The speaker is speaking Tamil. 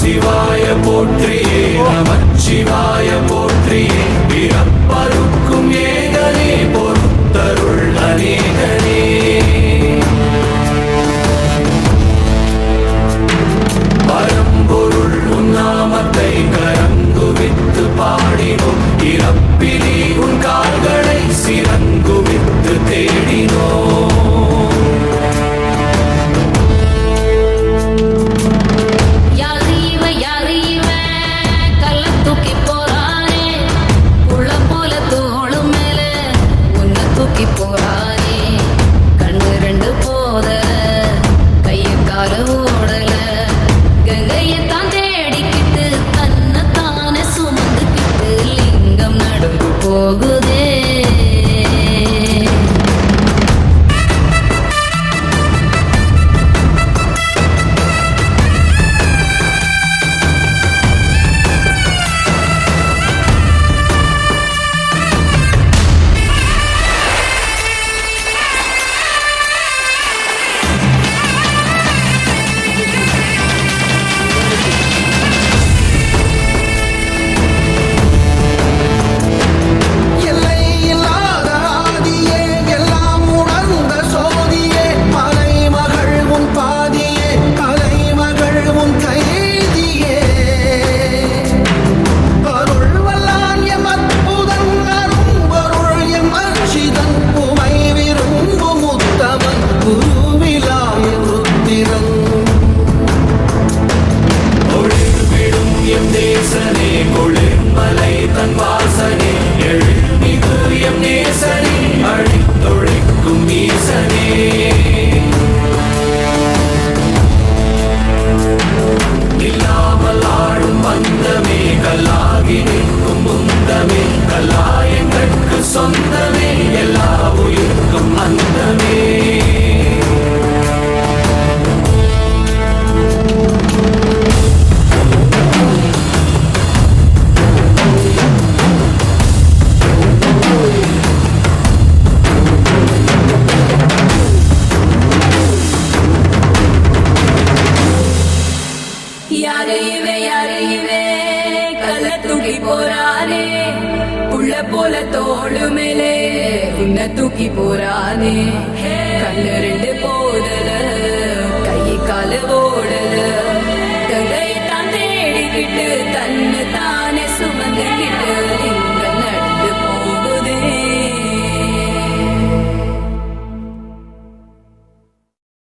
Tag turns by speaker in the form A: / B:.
A: சிவாய போற்றியே நமச்சிவாய போற்றியே பிறப்பருக்கும் ஏகனே பொறுத்தருள் அநேகனே பரம்பொருள் உன்னாமத்தை கரங்குவித்து பாடினோம் இறப்பிலி உன் கால்களை சிறங்குவித்து தேடினோம் சொந்தமே எல்லா உயிர்க்கும் அந்தமே
B: யாரையுமே கல்ல தூக்கி போறானே புள்ள போல தோளு மேலே உன்னை தூக்கி போறானே கண்ணு ரெண்டு